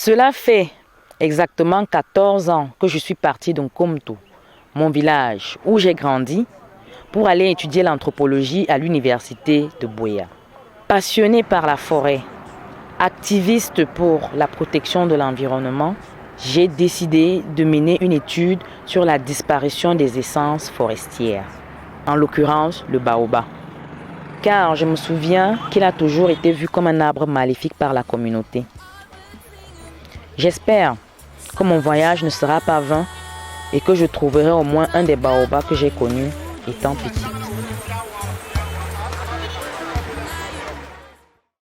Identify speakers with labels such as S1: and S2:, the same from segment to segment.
S1: Cela fait exactement 14 ans que je suis partie d'Nkomtou, mon village où j'ai grandi, pour aller étudier l'anthropologie à l'université de Buea. Passionnée par la forêt, activiste pour la protection de l'environnement, j'ai décidé de mener une étude sur la disparition des essences forestières, en l'occurrence le baobab. Car je me souviens qu'il a toujours été vu comme un arbre maléfique par la communauté. J'espère que mon voyage ne sera pas vain et que je trouverai au moins un des baobabs que j'ai connus étant petit.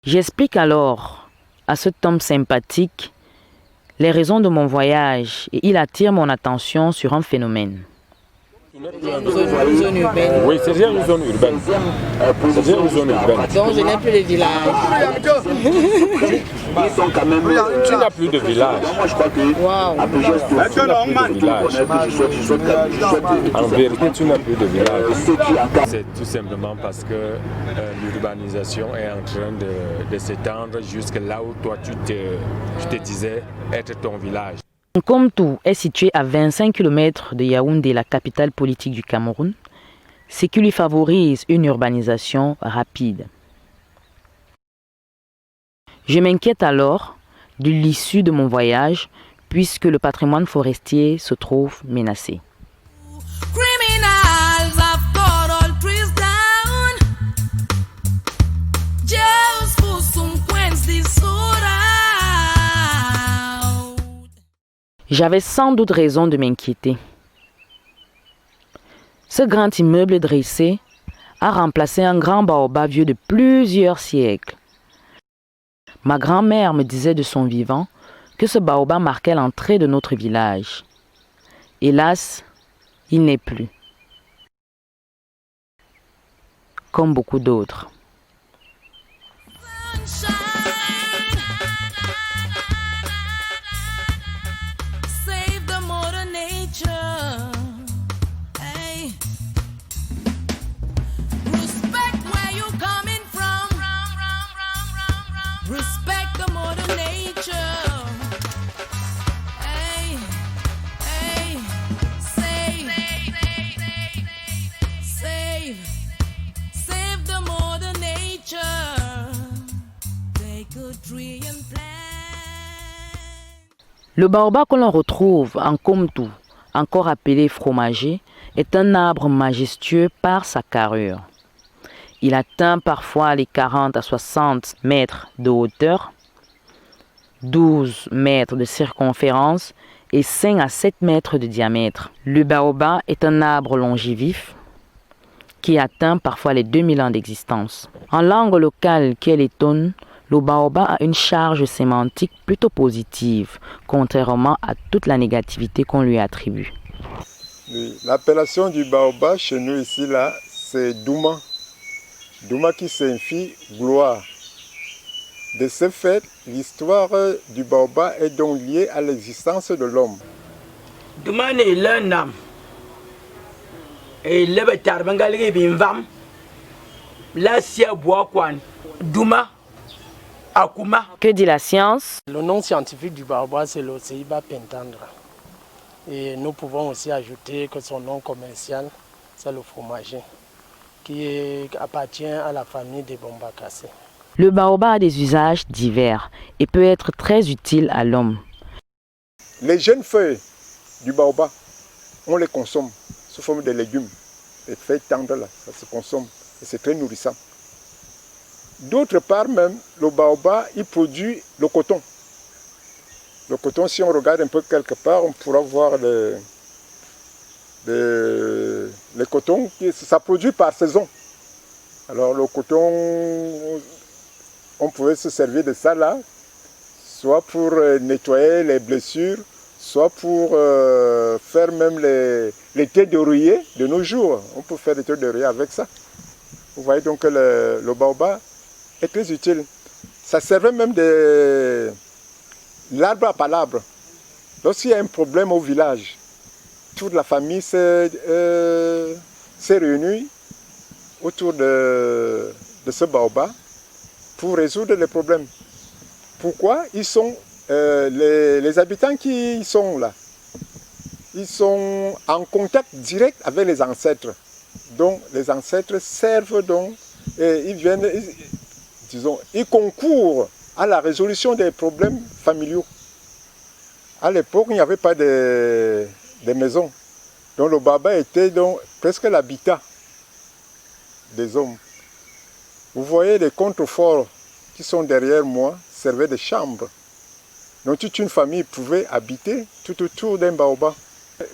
S1: J'explique alors à cet homme sympathique les raisons de mon voyage et il attire mon attention sur un phénomène.
S2: Zone urbaine.
S3: Oui, c'est déjà une zone urbaine. C'est déjà une zone urbaine.
S2: Donc je n'ai plus de village.
S3: Tu n'as plus de village.
S2: Wow.
S3: En vérité, tu n'as plus de village. C'est tout simplement parce que l'urbanisation est en train de s'étendre jusque là où toi tu te disais être ton village.
S1: Nkomtou est situé à 25 km de Yaoundé, la capitale politique du Cameroun, ce qui lui favorise une urbanisation rapide. Je m'inquiète alors de l'issue de mon voyage puisque le patrimoine forestier se trouve menacé. J'avais sans doute raison de m'inquiéter. Ce grand immeuble dressé a remplacé un grand baobab vieux de plusieurs siècles. Ma grand-mère me disait de son vivant que ce baobab marquait l'entrée de notre village. Hélas, il n'est plus. Comme beaucoup d'autres. Le baobab que l'on retrouve en Nkomtou, encore appelé fromager, est un arbre majestueux par sa carrure. Il atteint parfois les 40 à 60 mètres de hauteur, 12 mètres de circonférence et 5 à 7 mètres de diamètre. Le baobab est un arbre longévif qui atteint parfois les 2000 ans d'existence. En langue locale qui est lettonne, le baobab a une charge sémantique plutôt positive, contrairement à toute la négativité qu'on lui attribue.
S4: Oui, l'appellation du baobab chez nous ici, là, c'est Douma. Douma qui signifie gloire. De ce fait, l'histoire du baobab est donc liée à l'existence de l'homme.
S5: Douma est l'un homme. Et le bétar bengali bimvam. La sia bois kwan. Douma.
S1: Que dit la science?
S6: Le nom scientifique du baobab, c'est le Ceiba pentandra. Et nous pouvons aussi ajouter que son nom commercial, c'est le fromager, qui appartient à la famille des bombacacées.
S1: Le baobab a des usages divers et peut être très utile à l'homme.
S4: Les jeunes feuilles du baobab, on les consomme sous forme de légumes. Les feuilles tendres, là, ça se consomme et c'est très nourrissant. D'autre part même, le baobab, il produit le coton. Le coton, si on regarde un peu quelque part, on pourra voir le coton, ça produit par saison. Alors le coton, on pouvait se servir de ça là, soit pour nettoyer les blessures, soit pour faire même les thés d'oreiller de nos jours. On peut faire des thés d'oreiller avec ça. Vous voyez donc que le baobab est très utile. Ça servait même de l'arbre à palabre. Lorsqu'il y a un problème au village, toute la famille s'est réunie autour de ce baobab pour résoudre les problèmes. Pourquoi? Ils sont les habitants qui sont là, ils sont en contact direct avec les ancêtres. Donc les ancêtres servent donc, et ils viennent, ils concourent à la résolution des problèmes familiaux. À l'époque, il n'y avait pas de maisons. Donc le Baobab était donc presque l'habitat des hommes. Vous voyez les contreforts qui sont derrière moi servaient de chambres. Donc toute une famille pouvait habiter tout autour d'un baobab.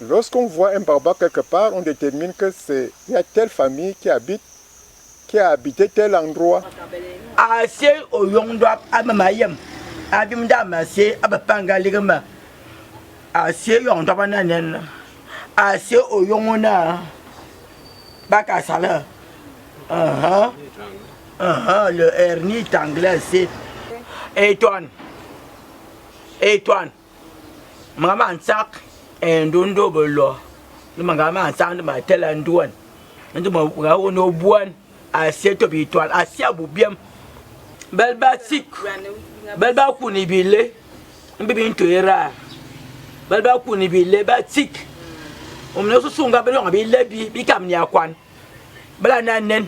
S4: Lorsqu'on voit un baobab quelque part, on détermine que il y a telle famille qui a habité tel endroit.
S5: Le hernie anglais, c'est Étoine. Maman sac et dondo bolo. Le maman sac de ma telle andouane. Et de mon boine à cette étoile, à Siaboubiam. Belba sick. Belba kunibile. Un bébé intoera. Belba kunibile, batik. On ne se souvient pas de lebi, bicam niakwan. Balanen.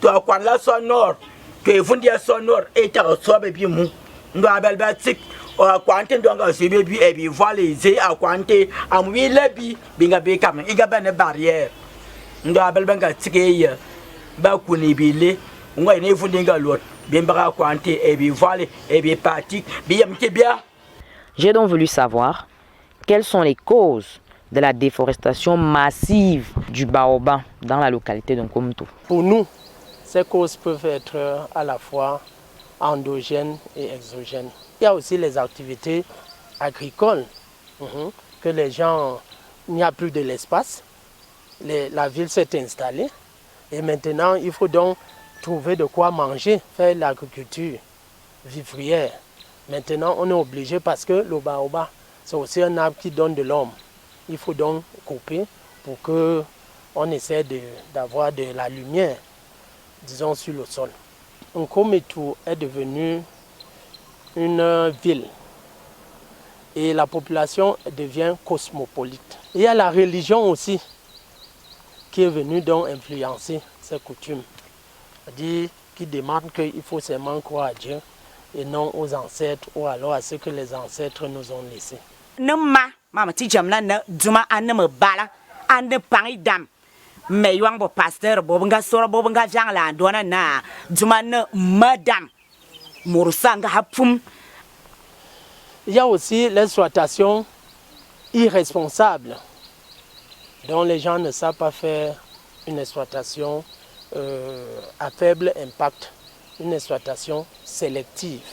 S5: Tu as quoi la sonore, tu es fondé à sonore et tu as reçu bien mou. Nous avons belbatique, ou à quanté donc à ce bébé et bien voilà les à quanté, à mouiller le bi, bien bécam, il y a une barrière. Nous avons belbatique, bakouni bilé, on a une fondé à l'autre, bien bras quanté et bien voilà et bien pratique, bien bien.
S1: J'ai donc voulu savoir quelles sont les causes de la déforestation massive du baobab dans la localité de Nkomtou.
S6: Pour nous, ces causes peuvent être à la fois endogènes et exogènes. Il y a aussi les activités agricoles, que les gens, il n'y a plus de l'espace, la ville s'est installée et maintenant il faut donc trouver de quoi manger, faire l'agriculture vivrière. Maintenant on est obligé parce que le baobab, c'est aussi un arbre qui donne de l'ombre. Il faut donc couper pour qu'on essaie d'avoir de la lumière, disons, sur le sol. Nkometou est devenue une ville et la population devient cosmopolite. Il y a la religion aussi qui est venue donc influencer ces coutumes. C'est-à-dire qui demande qu'il faut seulement croire à Dieu et non aux ancêtres ou alors à ce que les ancêtres nous ont laissé.
S7: Mama ti jamla na duma anne bala ande pangi dam me yang bo pasteur bo nga soro bo nga jangla dona na duma na madame murusanga hapum.
S6: Il y a aussi l'exploitation irresponsable dont les gens ne savent pas faire une exploitation à faible impact, une exploitation sélective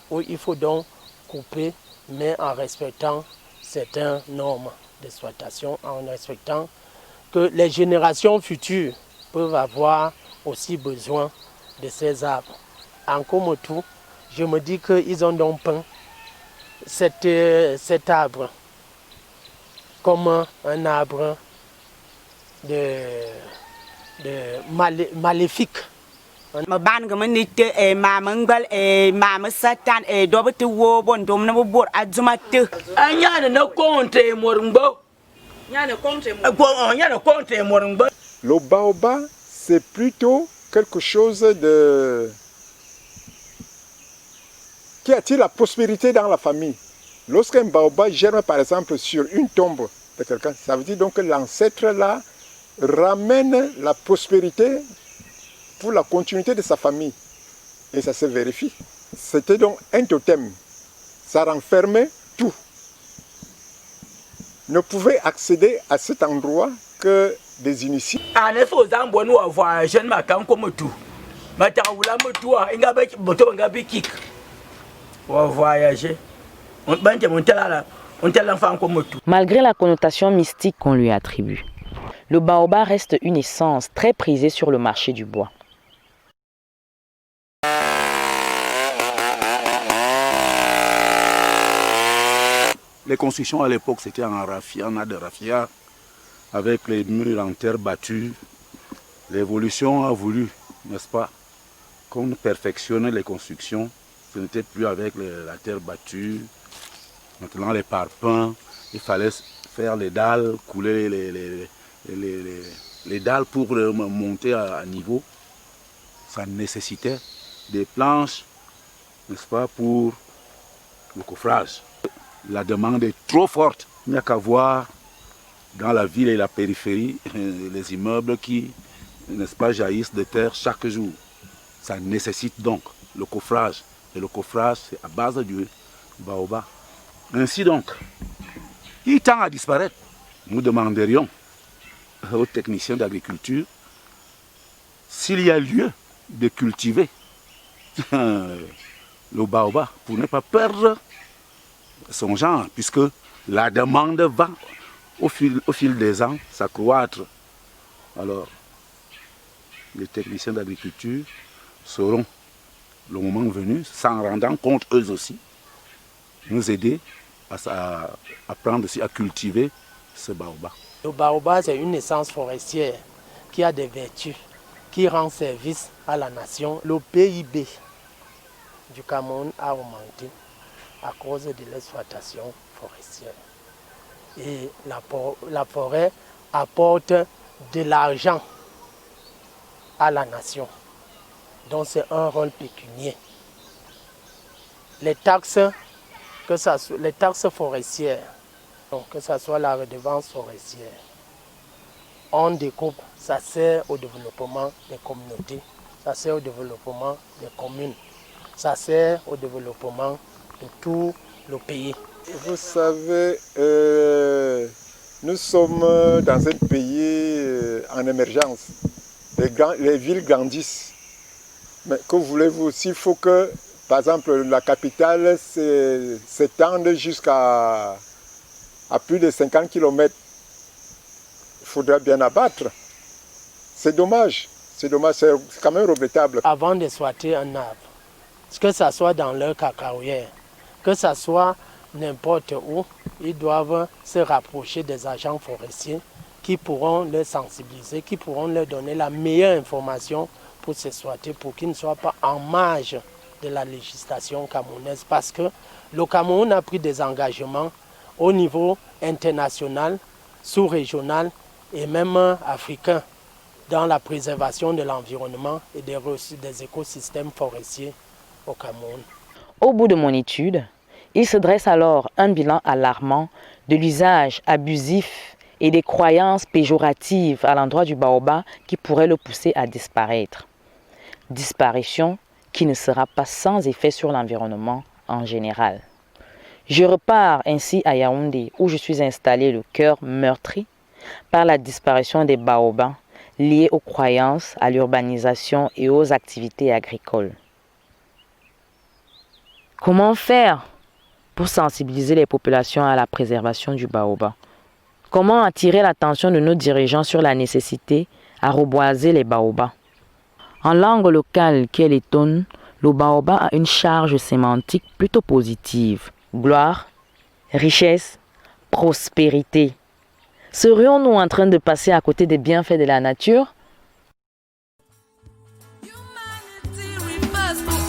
S6: où il faut donc couper mais en respectant certaines normes d'exploitation, en respectant que les générations futures peuvent avoir aussi besoin de ces arbres. En Nkomoutou, je me dis qu'ils ont donc peint cet arbre comme un arbre maléfique.
S7: Ma ban ga manite e mamangal e mama satan e dobete wo bon dom na bor adjumate
S5: Anyana na contre morngbo. Nyana contre morngbo.
S4: Le baobab, c'est plutôt quelque chose qui attire la prospérité dans la famille. Lorsqu'un baobab germe par exemple sur une tombe de quelqu'un, ça veut dire donc que l'ancêtre là ramène la prospérité pour la continuité de sa famille. Et ça se vérifie. C'était donc un totem. Ça renfermait tout. Ne pouvait accéder à cet endroit que des initiés.
S5: En effet, aux ambons, on voit jeune macan comme tout. Mataoula motoua, il y a des motos, il y a des kicks. On va voyager. On tel enfant comme tout.
S1: Malgré la connotation mystique qu'on lui attribue, le baobab reste une essence très prisée sur le marché du bois.
S8: Les constructions à l'époque, c'était en raffia, en de raffia, avec les murs en terre battue. L'évolution a voulu, n'est-ce pas, qu'on perfectionne les constructions Ce n'était plus avec la terre battue. Maintenant, les parpaings, il fallait faire les dalles, couler les dalles pour monter à niveau. Ça nécessitait des planches, n'est-ce pas, pour le coffrage. La demande est trop forte. Il n'y a qu'à voir dans la ville et la périphérie les immeubles qui, n'est-ce pas, jaillissent de terre chaque jour. Ça nécessite donc le coffrage. Et le coffrage, c'est à base du baobab. Ainsi donc, il tend à disparaître. Nous demanderions aux techniciens d'agriculture s'il y a lieu de cultiver le baobab pour ne pas perdre son genre, puisque la demande va au fil des ans s'accroître. Alors, les techniciens d'agriculture sauront, le moment venu, s'en rendant compte eux aussi, nous aider à apprendre aussi à cultiver ce baobab.
S6: Le baobab, c'est une essence forestière qui a des vertus, qui rend service à la nation. Le PIB du Cameroun a augmenté à cause de l'exploitation forestière. Et la forêt apporte de l'argent à la nation. Donc c'est un rôle pécuniaire. Les taxes forestières, donc que ce soit la redevance forestière, on découpe, ça sert au développement des communautés, ça sert au développement des communes, ça sert au développement de tout le pays.
S4: Vous savez, nous sommes dans un pays en émergence. Les villes grandissent. Mais que voulez-vous, s'il faut que, par exemple, la capitale s'étende jusqu'à plus de 50 km, il faudra bien abattre. C'est dommage, c'est quand même regrettable.
S6: Avant d'exploiter un arbre, que ce soit dans leur cacaoyère, que ce soit n'importe où, ils doivent se rapprocher des agents forestiers qui pourront les sensibiliser, qui pourront leur donner la meilleure information pour s'exploiter, pour qu'ils ne soient pas en marge de la législation camerounaise. Parce que le Cameroun a pris des engagements au niveau international, sous-régional et même africain dans la préservation de l'environnement et des écosystèmes forestiers au Cameroun.
S1: Au bout de mon étude, il se dresse alors un bilan alarmant de l'usage abusif et des croyances péjoratives à l'endroit du baobab qui pourraient le pousser à disparaître. Disparition qui ne sera pas sans effet sur l'environnement en général. Je repars ainsi à Yaoundé où je suis installé le cœur meurtri par la disparition des baobabs liés aux croyances, à l'urbanisation et aux activités agricoles. Comment faire pour sensibiliser les populations à la préservation du baobab? Comment attirer l'attention de nos dirigeants sur la nécessité à reboiser les baobabs? En langue locale qui est lettonne, le baobab a une charge sémantique plutôt positive. Gloire, richesse, prospérité. Serions-nous en train de passer à côté des bienfaits de la nature?
S9: Humanity refers to